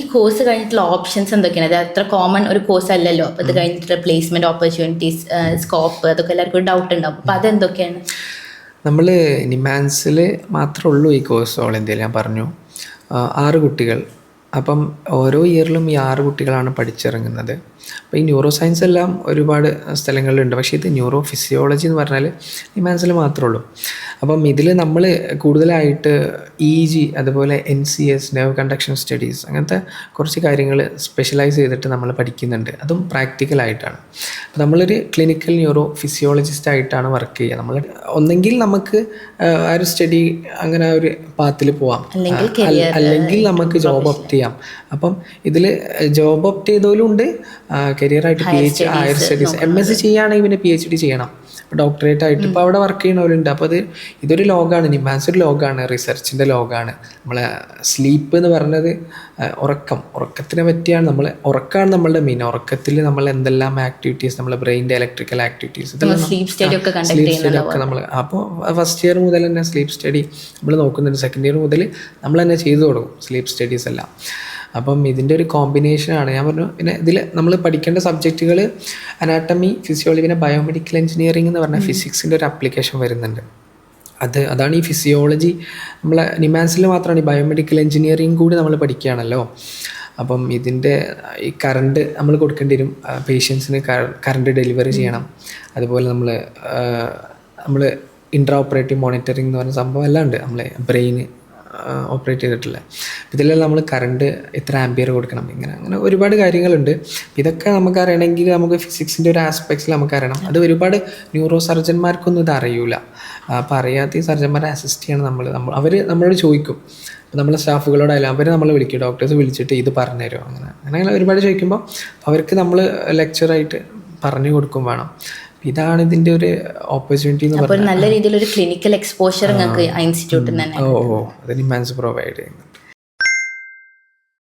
ഈ കോഴ്സ് കഴിഞ്ഞിട്ടുള്ള ഓപ്ഷൻസ് എന്തൊക്കെയാണ്? അത് അത്ര കോമൺ ഒരു കോഴ്സ് അല്ലല്ലോ. അപ്പോൾ ഇത് കഴിഞ്ഞിട്ടുള്ള പ്ലേസ്മെന്റ് ഓപ്പർച്യൂണിറ്റീസ്, സ്കോപ്പ്, അതൊക്കെ എല്ലാവർക്കും ഡൗട്ട് ഉണ്ടാവും. അപ്പോൾ അതെന്തൊക്കെയാണ്? നമ്മൾ നിമാൻസിൽ മാത്രമേ ഉള്ളൂ ഈ കോഴ്സ് ഓൾ ഇന്ത്യയിൽ. ഞാൻ പറഞ്ഞു 6 കുട്ടികൾ. അപ്പം ഓരോ ഇയറിലും ഈ 6 കുട്ടികളാണ് പഠിച്ചിറങ്ങുന്നത്. അപ്പോൾ ഈ ന്യൂറോ സയൻസ് എല്ലാം ഒരുപാട് സ്ഥലങ്ങളിലുണ്ട്, പക്ഷേ ഇത് ന്യൂറോ ഫിസിയോളജി എന്ന് പറഞ്ഞാൽ നിമാൻസിൽ മാത്രമേ ഉള്ളൂ. അപ്പം ഇതിൽ നമ്മൾ കൂടുതലായിട്ട് EEG, അതുപോലെ NCS, നെർവ് കണ്ടക്ഷൻ സ്റ്റഡീസ്, അങ്ങനത്തെ കുറച്ച് കാര്യങ്ങൾ സ്പെഷ്യലൈസ് ചെയ്തിട്ട് നമ്മൾ പഠിക്കുന്നുണ്ട്. അതും പ്രാക്ടിക്കലായിട്ടാണ്. അപ്പോൾ നമ്മളൊരു ക്ലിനിക്കൽ ന്യൂറോ ഫിസിയോളജിസ്റ്റ് ആയിട്ടാണ് വർക്ക് ചെയ്യുക. നമ്മൾ ഒന്നെങ്കിൽ നമുക്ക് ആ ഒരു സ്റ്റഡി അങ്ങനെ ആ ഒരു പാത്തിൽ പോവാം, അല്ലെങ്കിൽ നമുക്ക് ജോബ് ഓപ്റ്റ് ചെയ്യാം. അപ്പം ഇതിൽ ജോബ് ഓപ്റ്റ് ചെയ്തോലും ഉണ്ട്, കരിയറായിട്ട് PhD, ഹയർ സ്റ്റഡീസ്, MSc ചെയ്യുകയാണെങ്കിൽ പിന്നെ PhD ചെയ്യണം, ഡോക്ടറേറ്റ് ആയിട്ട് ഇപ്പോൾ അവിടെ വർക്ക് ചെയ്യുന്നവരുണ്ട്. അപ്പോൾ ഇതൊരു ലോകമാണ്, നിമാൻസ് ഒരു ലോകമാണ്, റിസർച്ചിൻ്റെ ലോകമാണ്. നമ്മളെ സ്ലീപ്പ് എന്ന് പറഞ്ഞത് ഉറക്കത്തിനെ പറ്റിയാണ്. ഉറക്കമാണ് നമ്മളുടെ മെയിൻ. ഉറക്കത്തിൽ നമ്മൾ എന്തെല്ലാം ആക്ടിവിറ്റീസ്, നമ്മളെ ബ്രെയിൻ്റെ ഇലക്ട്രിക്കൽ ആക്ടിവിറ്റീസ്, ഇതെല്ലാം സ്ലീപ്പ് സ്റ്റഡി ഒക്കെ നമ്മൾ അപ്പോൾ ഫസ്റ്റ് ഇയർ മുതൽ തന്നെ സ്ലീപ്പ് സ്റ്റഡി നമ്മൾ നോക്കുന്നുണ്ട്. സെക്കൻഡ് ഇയർ മുതൽ നമ്മൾ തന്നെ ചെയ്തു തുടങ്ങും സ്ലീപ്പ് സ്റ്റഡീസ് എല്ലാം. അപ്പം ഇതിൻ്റെ ഒരു കോമ്പിനേഷനാണ് ഞാൻ പറഞ്ഞു. പിന്നെ ഇതിൽ നമ്മൾ പഠിക്കേണ്ട സബ്ജക്റ്റുകൾ അനാട്ടമി, ഫിസിയോളജി, പിന്നെ ബയോമെഡിക്കൽ എഞ്ചിനീയറിംഗ് എന്ന് പറഞ്ഞാൽ ഫിസിക്സിൻ്റെ ഒരു ആപ്ലിക്കേഷൻ വരുന്നുണ്ട്. അതാണ് ഈ ഫിസിയോളജി. നമ്മളെ നിമാൻസിൽ മാത്രമാണ് ഈ ബയോമെഡിക്കൽ എഞ്ചിനീയറിംഗ് കൂടി നമ്മൾ പഠിക്കുകയാണല്ലോ. അപ്പം ഇതിൻ്റെ ഈ കറണ്ട് നമ്മൾ കൊടുക്കേണ്ടി വരും, പേഷ്യൻസിന് കറണ്ട് ഡെലിവറി ചെയ്യണം. അതുപോലെ നമ്മൾ ഇൻട്രാ ഓപ്പറേറ്റീവ് മോണിറ്ററിംഗ് എന്ന് പറഞ്ഞ സംഭവം എല്ലാം ഉണ്ട്, നമ്മളെ ബ്രെയിന് ഓപ്പറേറ്റ് ചെയ്തിട്ടില്ല. ഇതിലെല്ലാം നമ്മൾ കറണ്ട് എത്ര ആംപിയർ കൊടുക്കണം, അങ്ങനെ ഒരുപാട് കാര്യങ്ങളുണ്ട്. ഇതൊക്കെ നമുക്കറിയണമെങ്കിൽ നമുക്ക് ഫിസിക്സിൻ്റെ ഒരു ആസ്പെക്ട്സിൽ നമുക്കറിയണം. അത് ഒരുപാട് ന്യൂറോ സർജന്മാർക്കൊന്നും ഇത് അറിയില്ല. അപ്പോൾ അറിയാത്ത ഈ സർജന്മാരെ അസിസ്റ്റ് ചെയ്യണം. അവർ നമ്മളോട് ചോദിക്കും, അപ്പോൾ നമ്മളെ സ്റ്റാഫുകളോടായാലും അവർ നമ്മളെ വിളിക്കും, ഡോക്ടേഴ്സ് വിളിച്ചിട്ട് ഇത് പറഞ്ഞുതരുമോ, അങ്ങനെ ഒരുപാട് ചോദിക്കുമ്പോൾ അവർക്ക് നമ്മൾ ലെക്ചറായിട്ട് പറഞ്ഞു കൊടുക്കും വേണം. ഇതാണ് ഇതിൻ്റെ ഒരു ഓപ്പർച്യൂണിറ്റി എന്ന് പറഞ്ഞാൽ. നല്ല രീതിയിലൊരു ക്ലിനിക്കൽ എക്സ്പോഷർ നിങ്ങൾക്ക് ഇൻസ്റ്റിറ്റ്യൂട്ടിൽ തന്നെ അത് നിമാൻസ് പ്രൊവൈഡ് ചെയ്യുന്നത്.